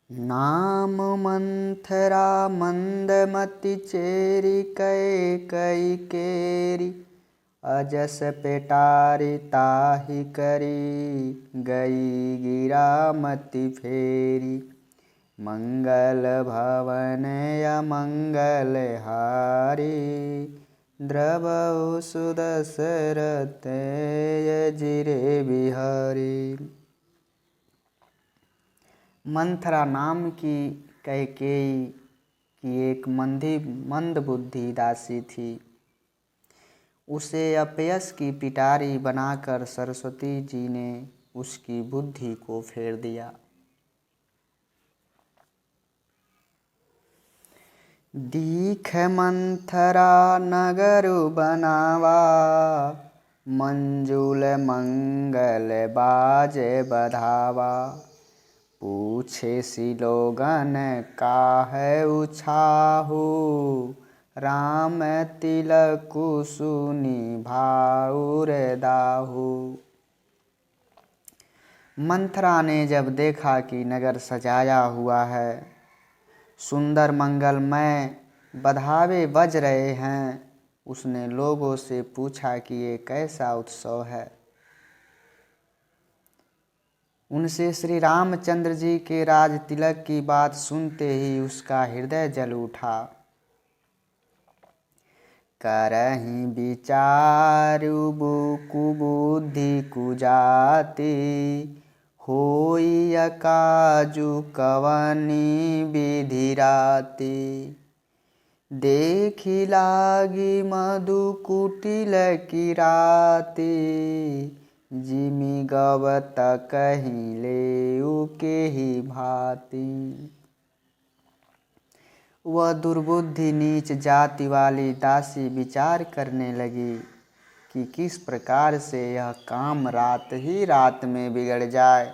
नाम मंथरा मंदमति चेरी कई केरी। अजस पेटारी ताहि करी गई गिरामति फेरी। मंगल भवन अमंगल हारी द्रवहु सुदशरथ अजिरे बिहारी। मंथरा नाम की कैकेयी की एक मंदबुद्धि दासी थी। उसे अपयस की पिटारी बनाकर सरस्वती जी ने उसकी बुद्धि को फेर दिया। दीख मंथरा नगर बनावा मंजुल मंगल बाजे बधावा। पूछे सिलोगन काहे उछाहू राम तिलकु सुनी भाउर दाहू। मंथरा ने जब देखा कि नगर सजाया हुआ है, सुंदर मंगलमय बधावे बज रहे हैं, उसने लोगों से पूछा कि ये कैसा उत्सव है। उनसे श्री रामचंद्र जी के राज तिलक की बात सुनते ही उसका हृदय जल उठा। करहि विचारु कुबुद्धि कुजाति होई अकाजु कवनी विधि राति। देखी लागी मधु कुटिल की राति जिमि गवत कहीं लेउ के ही भांति। वह दुर्बुद्धि नीच जाति वाली दासी विचार करने लगी कि किस प्रकार से यह काम रात ही रात में बिगड़ जाए।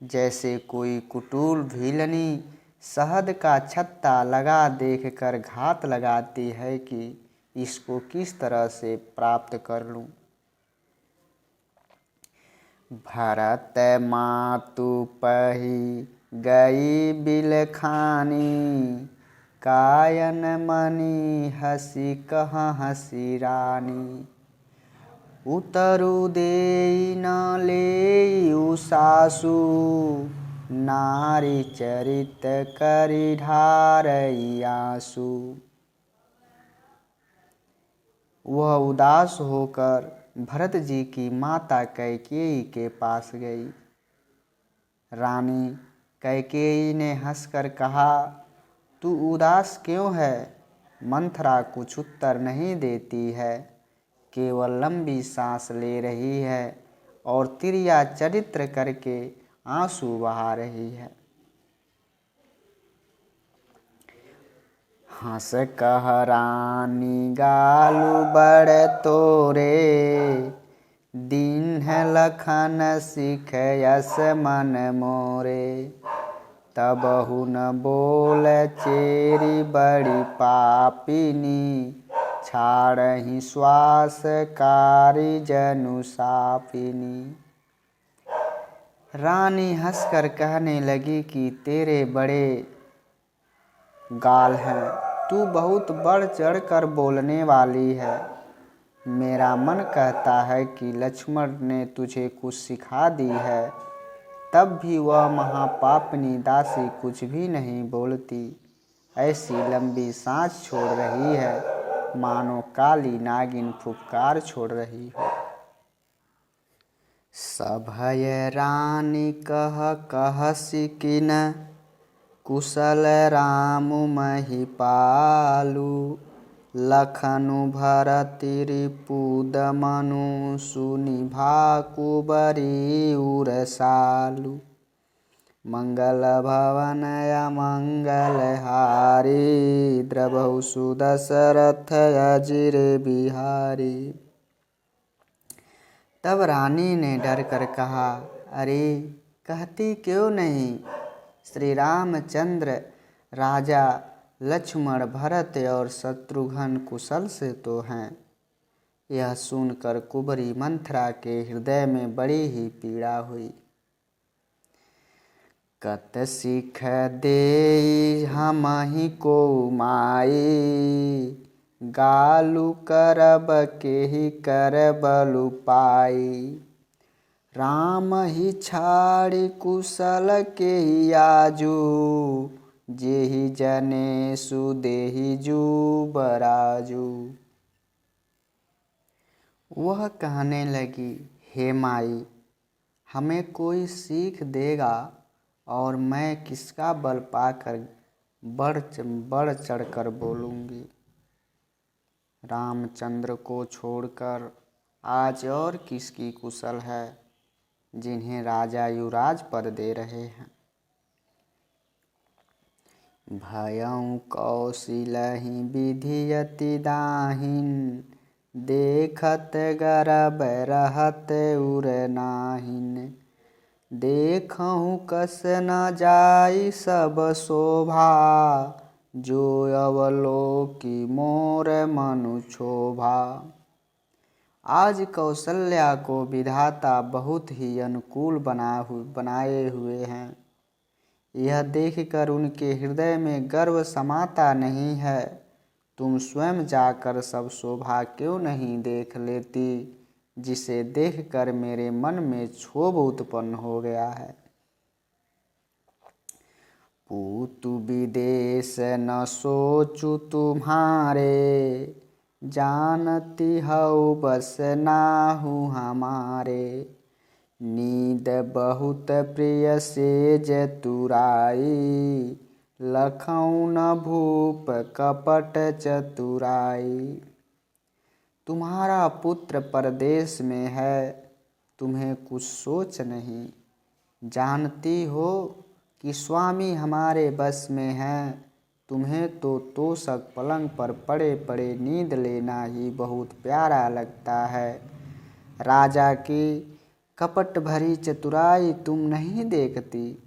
जैसे कोई कुटूल भीलनी शहद का छत्ता लगा देखकर घात लगाती है कि इसको किस तरह से प्राप्त कर लूं। भरत मातु पही गई बिलखानी कायन मनी हसी कहाँ हसी रानी। उतरु देई न लेऊ सासु नारी चरित करि ढारई आंसू। वह उदास होकर भरत जी की माता कैकेयी के पास गई। रानी कैकेयी ने हंसकर कहा, तू उदास क्यों है? मंथरा कुछ उत्तर नहीं देती है, केवल लंबी सांस ले रही है और तिर्या चरित्र करके आंसू बहा रही है। हंस कह रानी गालू बड़ तोरे दीन्ह लखन सिख यस मन मोरे। तबहु न बोल चेरी बड़ी पापिनी छाड़हि श्वास कारी जनु सापिनी। रानी हंसकर कहने लगी कि तेरे बड़े गाल हैं, तू बहुत बढ़ चढ़ कर बोलने वाली है। मेरा मन कहता है कि लक्ष्मण ने तुझे कुछ सिखा दी है, तब भी वह महापापनी दासी कुछ भी नहीं बोलती। ऐसी लंबी सांस छोड़ रही है मानो काली नागिन फुफकार छोड़ रही हो। सभय रानी कहसी किन कुशल राम महिपालु। लखनु भरति रिपुद मनु सुनि भाकुबरी उरसालु। मंगल भवन अमंगल हारी द्रवहु सुदशरथ अजिरे बिहारी। तब रानी ने डर कर कहा, अरे कहती क्यों नहीं? श्री रामचंद्र राजा लक्ष्मण भरत और शत्रुघ्न कुशल से तो हैं। यह सुनकर कुबरी मंथरा के हृदय में बड़ी ही पीड़ा हुई। कत सिख देई हमहि को माई, गालु करब केहि करबलु पाई। राम ही छाड़ि कुशल केहि आजू, जेहि जने सुदेहि जू बराजू। वह कहने लगी, हे माई, हमें कोई सीख देगा और मैं किसका बल पाकर बढ़ चढ़कर बोलूँगी। रामचंद्र को छोड़कर आज और किसकी कुशल है, जिन्हें राजा युवराज पद दे रहे हैं। भयउ कौशिलहि विधि अति दाहिन, देखत गरब रहत उर नाहिन। देखहु कस न जाई सब शोभा, जो अवलोकी मोर मनु क्षोभा। आज कौशल्या को विधाता बहुत ही अनुकूल बनाए हुए हैं। यह देखकर उनके हृदय में गर्व समाता नहीं है। तुम स्वयं जाकर सब शोभा क्यों नहीं देख लेती, जिसे देखकर मेरे मन में क्षोभ उत्पन्न हो गया है। पूतु विदेश न सोचु तुम्हारे, जानती हऊ बस नाहु हमारे। नींद बहुत प्रिय सेज तुराई, लखऊ न भूप कपट चतुराई। तुम्हारा पुत्र परदेश में है, तुम्हें कुछ सोच नहीं। जानती हो कि स्वामी हमारे बस में हैं, तुम्हें तो तोषक पलंग पर पड़े पड़े नींद लेना ही बहुत प्यारा लगता है। राजा की कपट भरी चतुराई तुम नहीं देखती।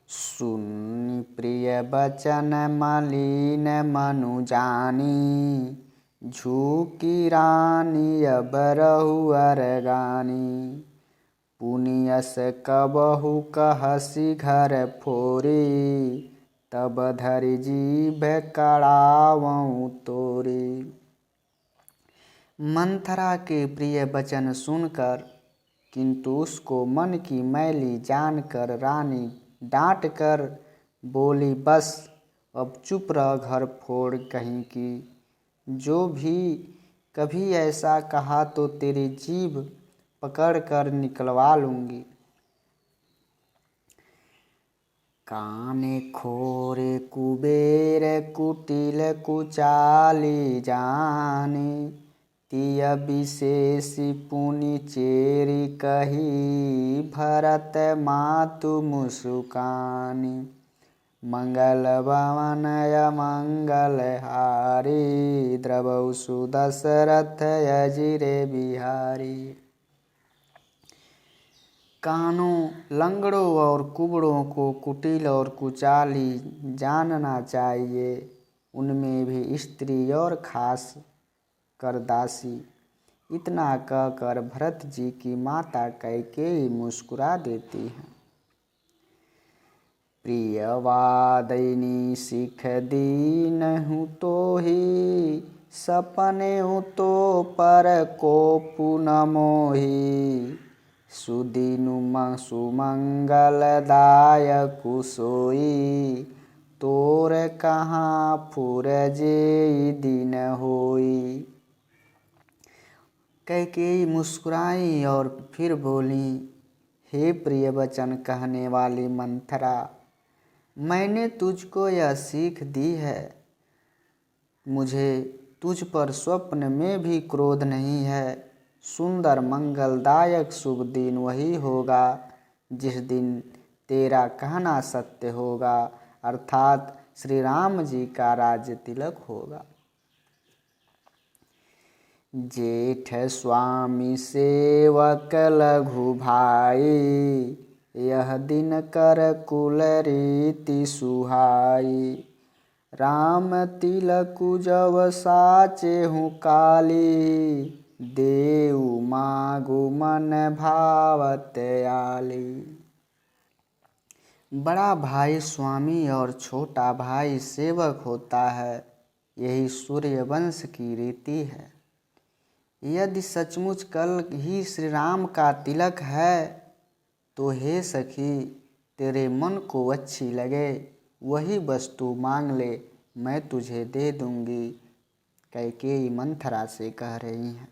सुनि प्रिय बचन मलिन मनु जानी, झूकी रानी अब रहुअर गानी। पुनियस कबहु कहसी घर फोरी, तब धरि जीभ कड़ावऊ तोरी। मंथरा के प्रिय वचन सुनकर किंतु उसको मन की मैली जानकर रानी डांट कर बोली, बस अब चुप रह घर फोड़ कहीं की। जो भी कभी ऐसा कहा तो तेरी जीभ पकड़ कर निकलवा लूँगी। काने खोरे कुबेर कुटिल कुचाली जानी, तिय विशेषी पुनि चेरी कही, भरत मातु मुसुकानी। मंगल भवन अमंगल हारी, द्रवौ सुदशरथ अजिरे बिहारी। कानों, लंगड़ों और कुबड़ों को कुटिल और कुचाली जानना चाहिए, उनमें भी स्त्री और खास कर दासी। इतना कहकर भरत जी की माता कैकेयी मुस्कुरा देती हैं। प्रियवादिनी सिख दीनहु तोहि, सपने तो पर कोपु न मोहि। सुदीनु सुमंगल दायकु सोई, तोर कहाँ फुर जेई दिन होई। कैकेयी मुस्कुराई और फिर बोली, हे प्रिय वचन कहने वाली मंथरा, मैंने तुझको यह सीख दी है। मुझे तुझ पर स्वप्न में भी क्रोध नहीं है। सुंदर मंगलदायक शुभ दिन वही होगा जिस दिन तेरा कहना सत्य होगा, अर्थात श्री राम जी का राज्य तिलक होगा। जेठ स्वामी सेवक लघु भाई, यह दिन कर कुल रीति सुहाई। राम तिलकु जब साचे हूँ काली, देऊ मागु मन भावत आली। बड़ा भाई स्वामी और छोटा भाई सेवक होता है, यही सूर्यवंश की रीति है। यदि सचमुच कल ही श्री राम का तिलक है तो हे सखी, तेरे मन को अच्छी लगे वही वस्तु मांग ले, मैं तुझे दे दूंगी, कैकेयी मंथरा से कह रही हैं।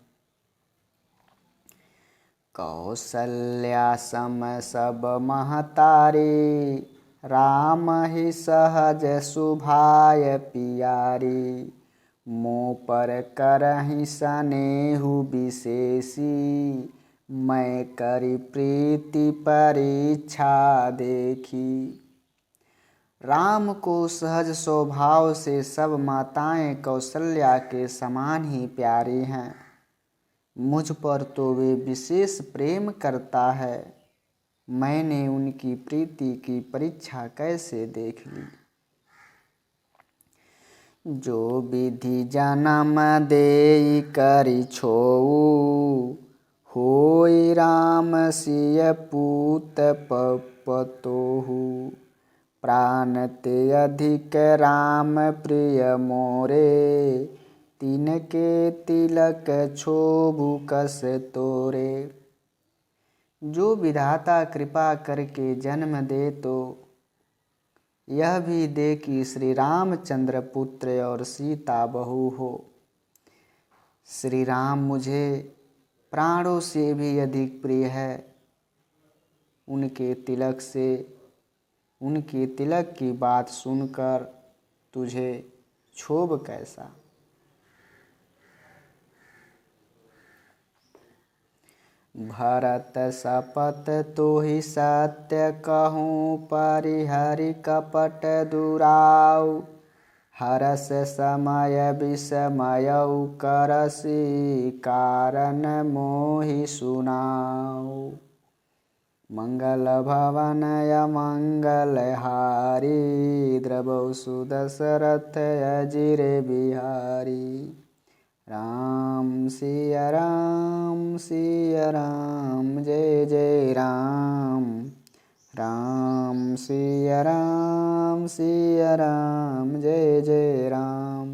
कौसल्या सम सब महतारी, राम ही सहज सुभाय पियारी। मों पर करहि सनेहु विशेषी, मैं करी प्रीति परीक्षा देखी। राम को सहज स्वभाव से सब माताएं कौशल्या के समान ही प्यारी हैं। मुझ पर तो वे विशेष प्रेम करता है, मैंने उनकी प्रीति की परीक्षा कैसे देख ली। जो विधि जन्म देई करि छोऊ, होई राम सिय पूत पतोहु। प्राण ते अधिक राम प्रिय मोरे, तिनके तिलक छोभु कस तोरे। जो विधाता कृपा करके जन्म दे तो यह भी दे कि श्री रामचंद्र पुत्र और सीता बहू हो। श्री राम मुझे प्राणों से भी अधिक प्रिय है, उनके तिलक की बात सुनकर तुझे क्षोभ कैसा। भरत शपथ तोहि सत्य कहूँ, परिहरि कपट दुराऊ। हरस समय विस्मयउ करसी, कारण मोहि सुनाऊ। मंगल भवन अमंगल हारी, द्रवहु सुदशरथ अजिर बिहारी। राम सिया राम जय जय राम। राम सिया राम जय जय राम।